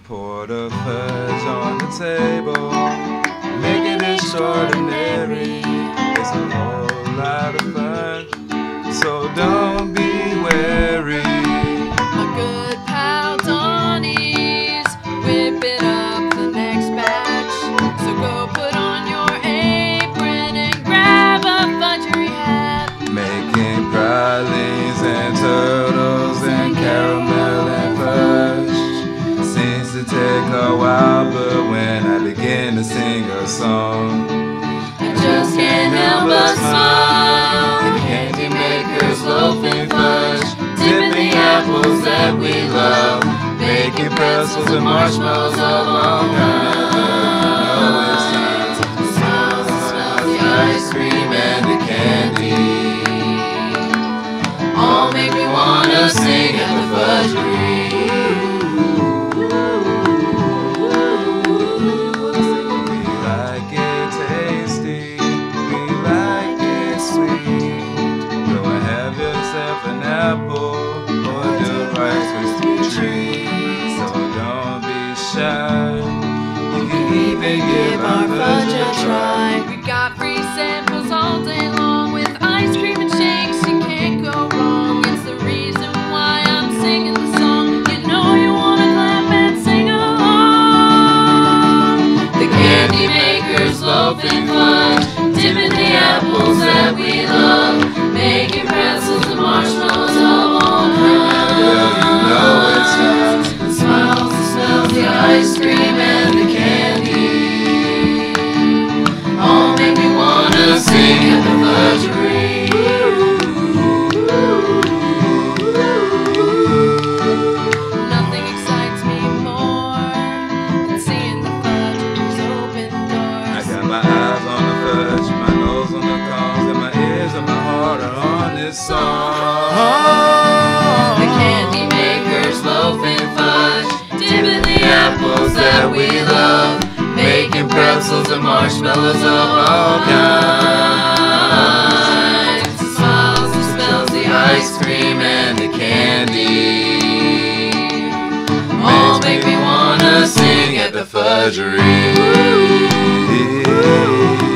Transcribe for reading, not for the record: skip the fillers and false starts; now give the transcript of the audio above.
Pour the fudge on the table, make it extraordinary. It's a whole lot of fun, so don't be wary. My good pal Donnie's whipping up the next batch, so go put on your apron and grab a fudgery hat. Making pralines and turtles and caramel and fudge seems to take a while, but when I begin to sing a song, I just can't help but smile. The candy makers loafing fudge, dipping the apples that we love, making pretzels and marshmallows of all kinds. Oh, it's time to smell the ice cream and the candy. all make me wanna sing at the fudgery. We like it tasty, we like it sweet. Go and have yourself an apple or the Rice Krispie treat. So don't be shy, you can even give our fudge a try. We got free samples all day long with ice cream and shakes. You can't go wrong. It's the reason why I'm singing the song. You know you wanna clap and sing along. The candy makers loafing fudge, dipping the apples that we love, making pretzels and marshmallows of all kinds. Well, you know it's time. The smiles, the smells, the ice cream and the candy all make me wanna sing at the fudgery. Nothing excites me more than seeing the fudgery's open doors. I got my eyes on the fudge, my nose on the cones, and my ears and my heart are on this song. The candy makers loafing fudge, dipping the apples that we love, making pretzels and marshmallows of all kinds. The smiles, the smells, the ice cream and the candy all make me wanna sing at the fudgery. Yeah.